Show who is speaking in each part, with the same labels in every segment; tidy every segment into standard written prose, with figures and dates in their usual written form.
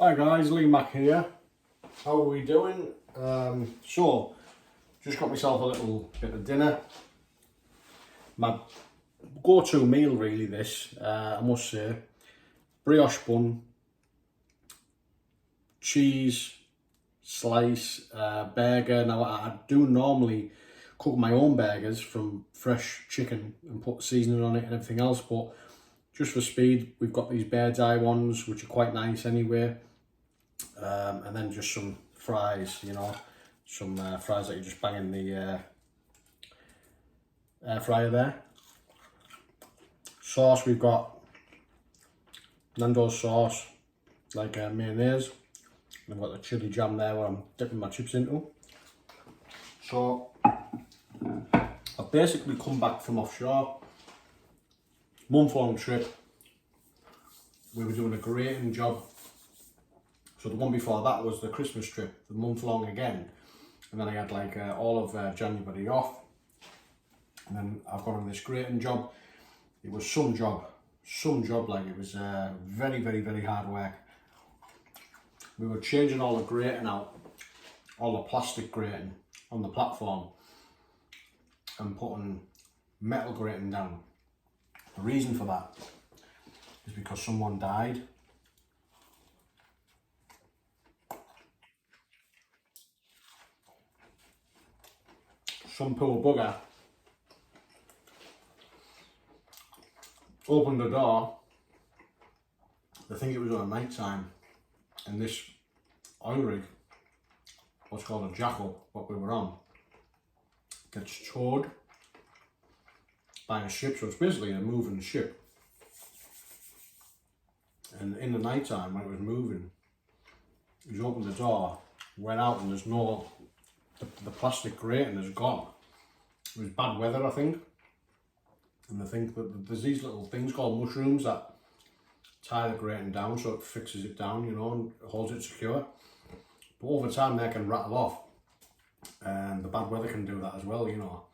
Speaker 1: Hi guys, Mack here. How are we doing? So, just got myself a little bit of dinner. My go-to meal really this, I must say. Brioche bun, cheese, slice, burger. Now I do normally cook my own burgers from fresh chicken and put seasoning on it and everything else, but just for speed, we've got these bird's eye ones, which are quite nice anyway. And then just some fries, you know, some fries that you just bang in the air fryer there. Sauce, we've got Nando's sauce, like mayonnaise. And I've got the chili jam there where I'm dipping my chips into. So, I've basically come back from offshore. Month-long trip. We were doing a grading job. So the one before that was the Christmas trip, the month-long again. And then I had like all of January off. And then I've got on this grading job. It was some job, like it was very, very, very hard work. We were changing all the grating out, all the plastic grating on the platform and putting metal grating down. The reason for that is because someone died. Some poor bugger opened the door. I think it was on night time, and this oil rig, what's called a jackal, what we were on, gets towed by a ship. So it's basically a moving ship. And in the night time when it was moving, he's opened the door, went out, and there's no, the plastic grating is gone. It was bad weather, I think. And I think that there's these little things called mushrooms that tie the grating down so it fixes it down, you know, and holds it secure. But over time they can rattle off. And the bad weather can do that as well, you know.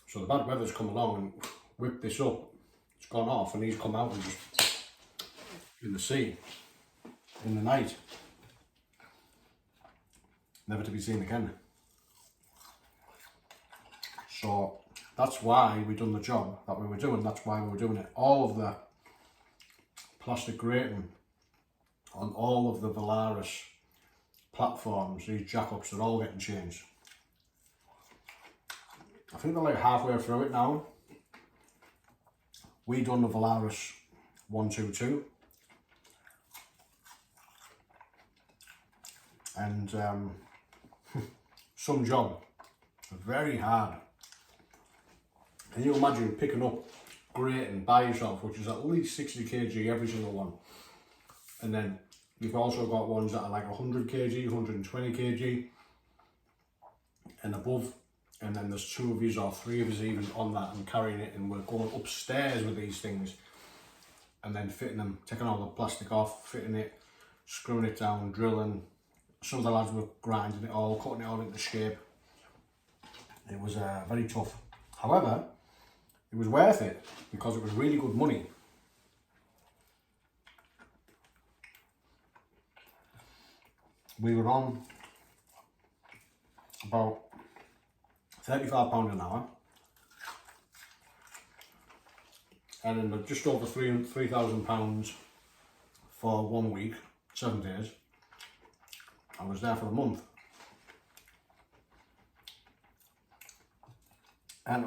Speaker 1: So the bad weather's come along and whipped this up. It's gone off and he's come out and just in the sea in the night. Never to be seen again. So that's why we done the job that we were doing. That's why we were doing it. All of the plastic grating on all of the Valaris platforms, these jack-ups, they're all getting changed. I think they're like halfway through it now. We done the Valaris 122. And some job, very hard. Can you imagine picking up grating by yourself, which is at least 60 kg every single one, and then you've also got ones that are like 100 kg, 120 kg and above, and then there's two of you or three of us even on that and carrying it, and we're going upstairs with these things and then fitting them, taking all the plastic off, fitting it, screwing it down, drilling. Some of the lads were grinding it all, cutting it all into shape. It was very tough. However, it was worth it because it was really good money. We were on about £35 an hour, and then just over £3,000 for 1 week, 7 days. I was there for a month. And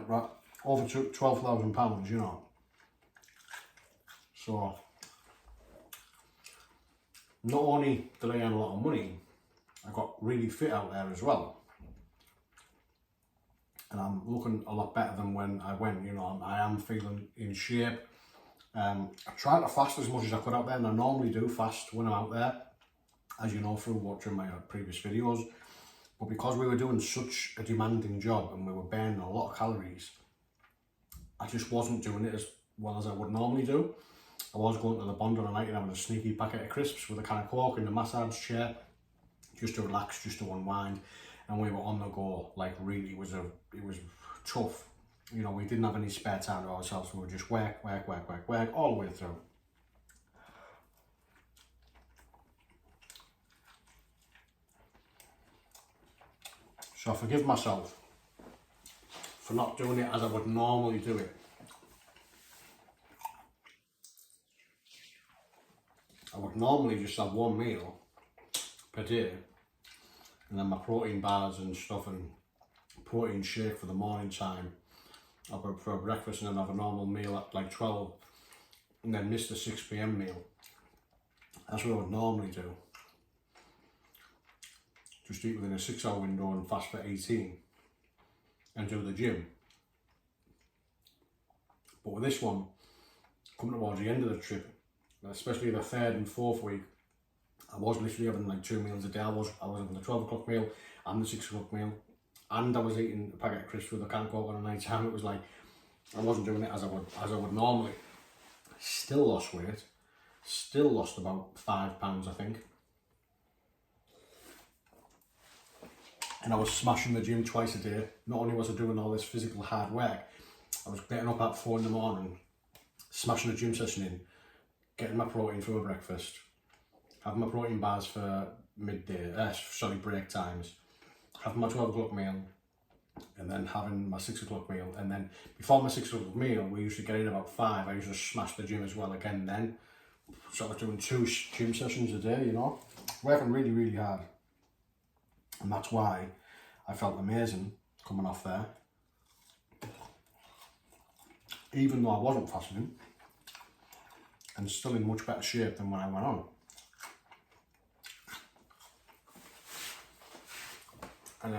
Speaker 1: over £12,000, you know. So, not only did I earn a lot of money, I got really fit out there as well. And I'm looking a lot better than when I went, you know. I am feeling in shape. I tried to fast as much as I could out there, and I normally do fast when I'm out there, as you know through watching my previous videos. But because we were doing such a demanding job and we were burning a lot of calories, I just wasn't doing it as well as I would normally do. I was going to the Bond on a night and having a sneaky packet of crisps with a can of Coke in the massage chair, just to relax, just to unwind. And we were on the go, like really, it was tough. You know, we didn't have any spare time to ourselves. We were just work all the way through. So I forgive myself for not doing it as I would normally do it. I would normally just have one meal per day, and then my protein bars and stuff and protein shake for the morning time. I'll go for breakfast and then have a normal meal at like 12 and then miss the 6 p.m. meal. That's what I would normally do. Just eat within a 6-hour window and fast for 18 and do the gym. But with this one, coming towards the end of the trip, especially the 3rd and 4th week, I was literally having like 2 meals a day. I was having the 12 o'clock meal and the 6 o'clock meal, and I was eating a packet of crisps with a can of Coke on a night time. It was like I wasn't doing it as I would normally. Still lost weight. Still lost about 5 pounds, I think. And I was smashing the gym twice a day. Not only was I doing all this physical hard work, I was getting up at 4 in the morning, smashing a gym session in, getting my protein for my breakfast, having my protein bars for break times, having my 12 o'clock meal, and then having my 6 o'clock meal. And then before my 6 o'clock meal, we used to get in about 5. I used to smash the gym as well again then. So I was doing 2 gym sessions a day, you know, working really, really hard. And that's why I felt amazing coming off there. Even though I wasn't fasting, and still in much better shape than when I went on. And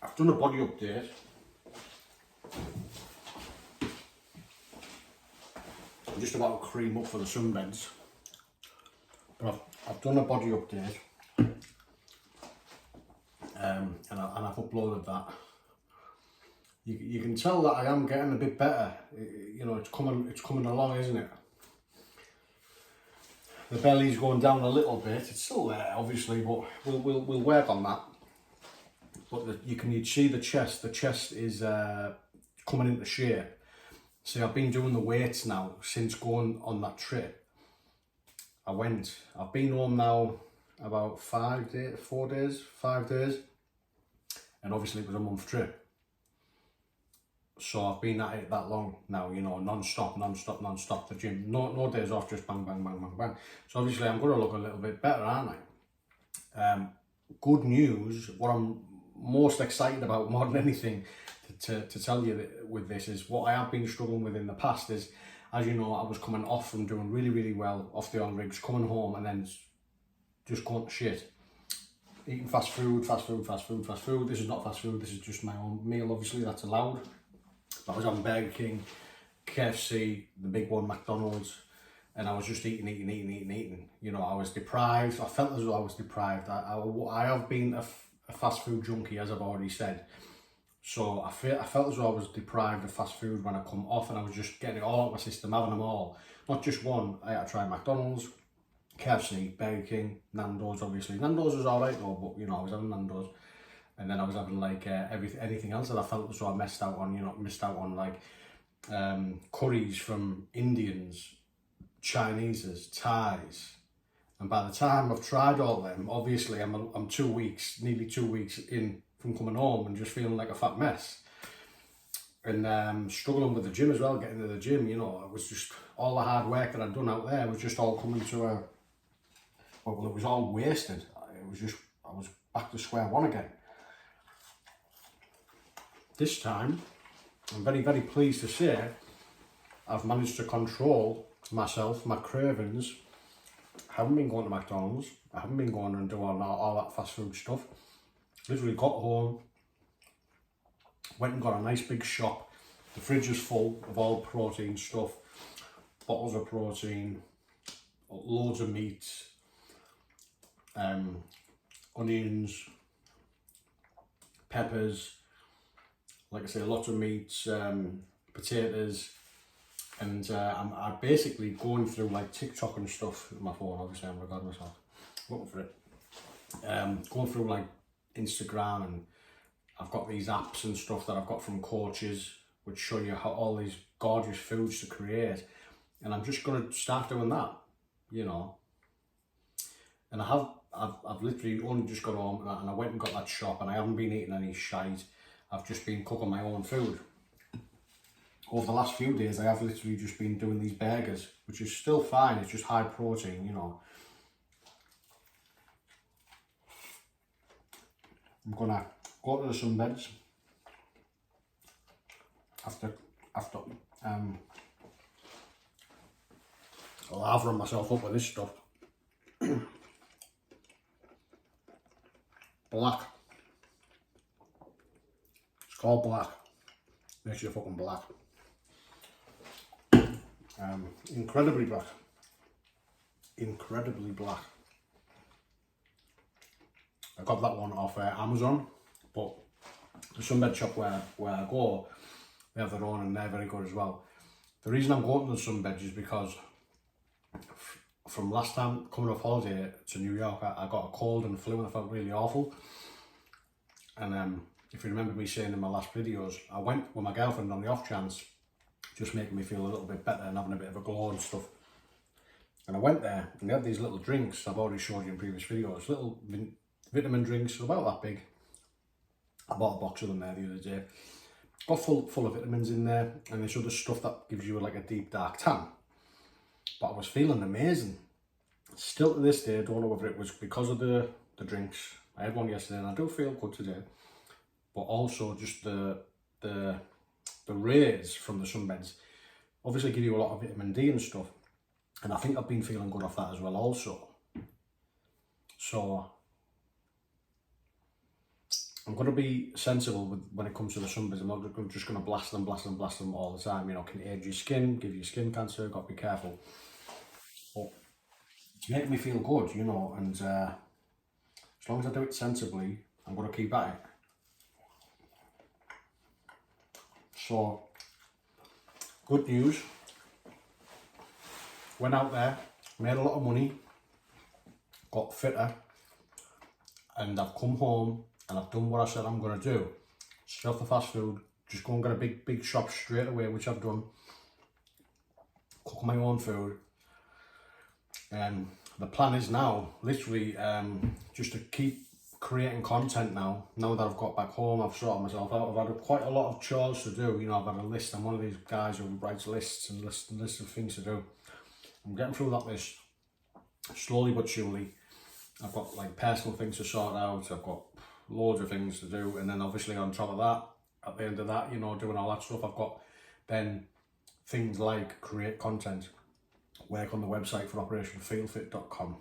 Speaker 1: I've done a body update. I'm just about to cream up for the Sunbeds. But I've done a body update. And I've uploaded that. You can tell that I am getting a bit better. You know, it's coming along, isn't it? The belly's going down a little bit. It's still there, obviously, but we'll work on that. But you'd see the chest. The chest is coming into shape. See, I've been doing the weights now since going on that trip. I've been home now about 5 days, and obviously it was a month trip. So I've been at it that long now, you know, non-stop, the gym. No days off, just bang, bang, bang, bang, bang. So obviously I'm going to look a little bit better, aren't I? Good news, what I'm most excited about more than anything to tell you with this is what I have been struggling with in the past is, as you know, I was coming off from doing really, really well off the on rigs, coming home and then just going to shit. Eating fast food. This is not fast food, this is just my own meal, obviously, that's allowed. I was on Burger King, KFC, the big one, McDonald's, and I was just eating. You know, I was deprived. I felt as though I was deprived. I have been a fast food junkie, as I've already said. So I felt as though I was deprived of fast food when I come off, and I was just getting it all out of my system, having them all. Not just one. I had to try McDonald's, KFC, Burger King, Nando's, obviously. Nando's was alright though, but you know, I was having Nando's. And then I was having like anything else that I felt as though I missed out on, like curries from Indians, Chineses, Thais. And by the time I've tried all them, obviously I'm 2 weeks, nearly 2 weeks in from coming home and just feeling like a fat mess. And struggling with the gym as well, getting to the gym, you know, it was just all the hard work that I'd done out there was just all coming to it was all wasted. I was back to square one again. This time, I'm very, very pleased to say I've managed to control myself, my cravings. I haven't been going to McDonald's. I haven't been going and doing all that fast food stuff. Literally got home, went and got a nice big shop. The fridge is full of all protein stuff, bottles of protein, loads of meat, onions, peppers, like I say, lots of meats, potatoes, and I'm basically going through like TikTok and stuff with my phone. Obviously I'm recording myself, looking for it, going through like Instagram, and I've got these apps and stuff that I've got from coaches which show you how all these gorgeous foods to create, and I'm just going to start doing that, you know. And I've literally only just got home and I went and got that shop, and I haven't been eating any shite. I've just been cooking my own food. Over the last few days, I have literally just been doing these burgers, which is still fine. It's just high protein, you know. I'm gonna go to the Sunbeds after lathering myself up with this stuff. Black. It's called black. Makes you fucking black. Incredibly black. Incredibly black. I got that one off Amazon, but the Sunbed shop where I go, they have their own and they're very good as well. The reason I'm going to the Sunbeds is because from last time coming off holiday to New York, I got a cold and flu and I felt really awful. And if you remember me saying in my last videos, I went with my girlfriend on the off chance, just making me feel a little bit better and having a bit of a glow and stuff. And I went there and they had these little drinks I've already showed you in previous videos, little vitamin drinks, about that big. I bought a box of them there the other day. Got full of vitamins in there and this other stuff that gives you like a deep dark tan. But I was feeling amazing. Still to this day, I don't know whether it was because of the drinks. I had one yesterday and I do feel good today. But also just the rays from the Sunbeds obviously give you a lot of vitamin D and stuff. And I think I've been feeling good off that as well also. So I'm going to be sensible when it comes to the Sunbeds. I'm not just going to blast them all the time. You know, can age your skin, give you skin cancer, got to be careful. But to make me feel good, you know, and as long as I do it sensibly, I'm going to keep at it. So, good news. Went out there, made a lot of money, got fitter, and I've come home and I've done what I said I'm going to do. Straight off the fast food, just go and get a big shop straight away, which I've done. Cook my own food. The plan is now, literally, just to keep creating content now. Now that I've got back home, I've sorted myself out. I've had quite a lot of chores to do. You know, I've had a list. I'm one of these guys who writes lists and lists of things to do. I'm getting through that list slowly but surely. I've got like personal things to sort out. I've got loads of things to do, and then obviously on top of that, at the end of that, you know, doing all that stuff, I've got then things like create content, work on the website for operationfeelfit.com,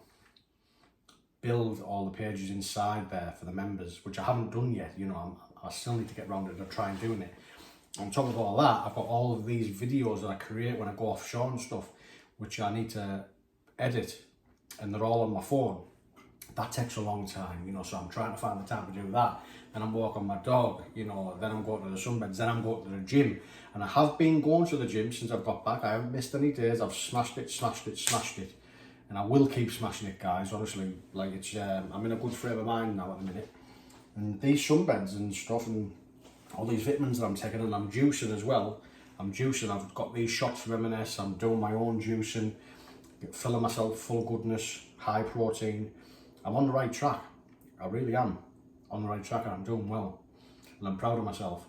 Speaker 1: build all the pages inside there for the members, which I haven't done yet. You know, I still need to get around to try and doing it. On top of all that, I've got all of these videos that I create when I go offshore and stuff, which I need to edit, and they're all on my phone. That takes a long time, you know, so I'm trying to find the time to do that. And I'm walking my dog, you know, then I'm going to the Sunbeds, then I'm going to the gym. And I have been going to the gym since I've got back. I haven't missed any days. I've smashed it. And I will keep smashing it, guys, honestly. Like, it's, I'm in a good frame of mind now at the minute. And these Sunbeds and stuff and all these vitamins that I'm taking, and I'm juicing as well. I've got these shots from M&S. I'm doing my own juicing, filling myself full of goodness, high protein. I'm on the right track. I really am on the right track, and I'm doing well. And I'm proud of myself.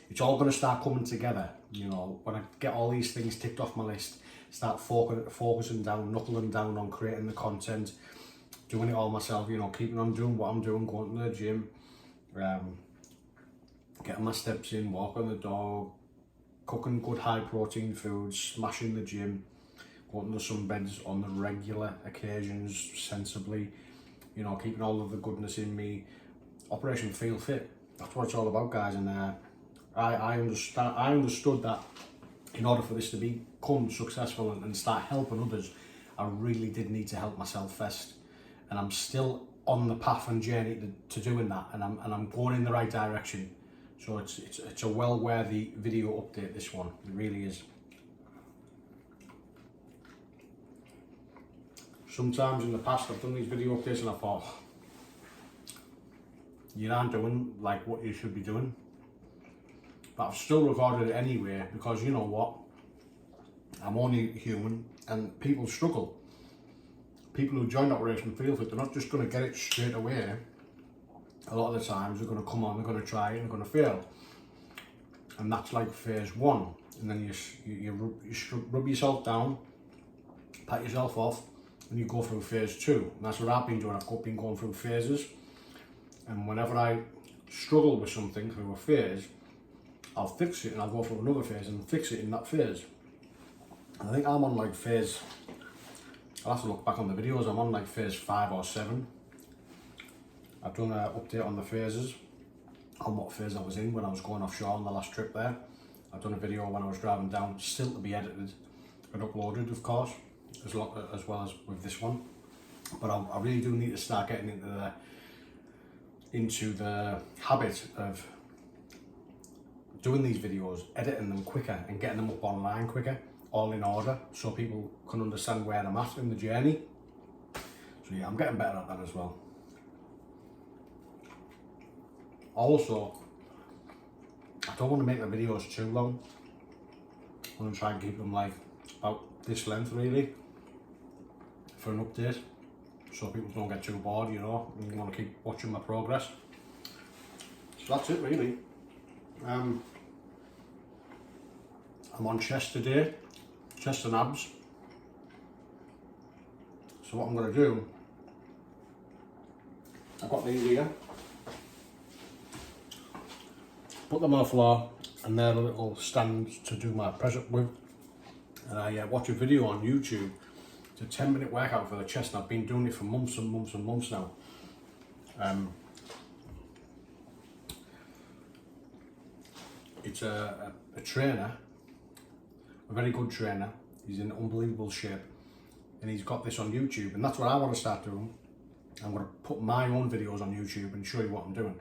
Speaker 1: It's all going to start coming together, you know, when I get all these things ticked off my list, start focusing down, knuckling down on creating the content, doing it all myself, you know, keeping on doing what I'm doing, going to the gym, getting my steps in, walking the dog, cooking good high protein foods, smashing the gym, going to the Sunbeds on the regular occasions, sensibly, you know, keeping all of the goodness in me. Operation Feel Fit, that's what it's all about, guys. And I understood that in order for this to become successful and start helping others, I really did need to help myself first. And I'm still on the path and journey to doing that, and I'm going in the right direction. So it's a well-worthy video update, this one. It really is. Sometimes in the past I've done these video updates and I thought, you aren't doing like what you should be doing. But I've still recorded it anyway, because you know what? I'm only human and people struggle. people who join Operation Feel Fit, they're not just going to get it straight away. A lot of the times they're going to come on, they're going to try it, and they're going to fail. And that's like phase 1. And then you rub yourself down, pat yourself off, and you go through phase 2. And that's what I've been doing. I've been going through phases. And whenever I struggle with something through a phase, I'll fix it and I'll go through another phase and fix it in that phase. And I think I'm on like phase, I'll have to look back on the videos, I'm on like phase 5 or 7. I've done an update on the phases, on what phase I was in when I was going offshore on the last trip there. I've done a video when I was driving down, still to be edited and uploaded, of course, as well as with this one. But I really do need to start getting into the habit of doing these videos, editing them quicker and getting them up online quicker, all in order, so people can understand where I'm at in the journey. So yeah, I'm getting better at that as well. Also, I don't want to make the videos too long. I want to try and keep them like about this length really, for an update, so people don't get too bored, you know, and you want to keep watching my progress. So that's it really. I'm on chest today, chest and abs. So what I'm going to do, I've got these here, put them on the floor, and they're the little stands to do my press up with. And I watch a video on YouTube. It's a 10-minute workout for the chest, and I've been doing it for months and months and months now. It's a trainer, a very good trainer. He's in unbelievable shape, and he's got this on YouTube, and that's what I want to start doing. I'm going to put my own videos on YouTube and show you what I'm doing.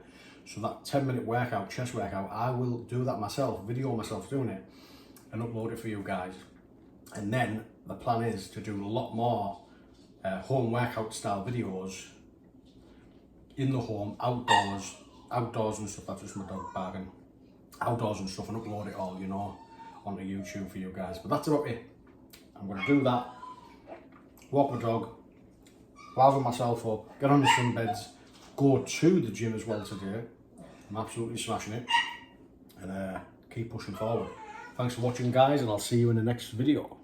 Speaker 1: So that 10-minute workout, chest workout, I will do that myself, video myself doing it, and upload it for you guys. And then the plan is to do a lot more home workout style videos in the home, outdoors and stuff. That's just my dog barking. Outdoors and stuff, and upload it all, you know, onto YouTube for you guys. But that's about it. I'm going to do that, walk my dog, lather myself up, get on the Sunbeds, go to the gym as well today. I'm absolutely smashing it, and keep pushing forward. Thanks for watching guys, and I'll see you in the next video.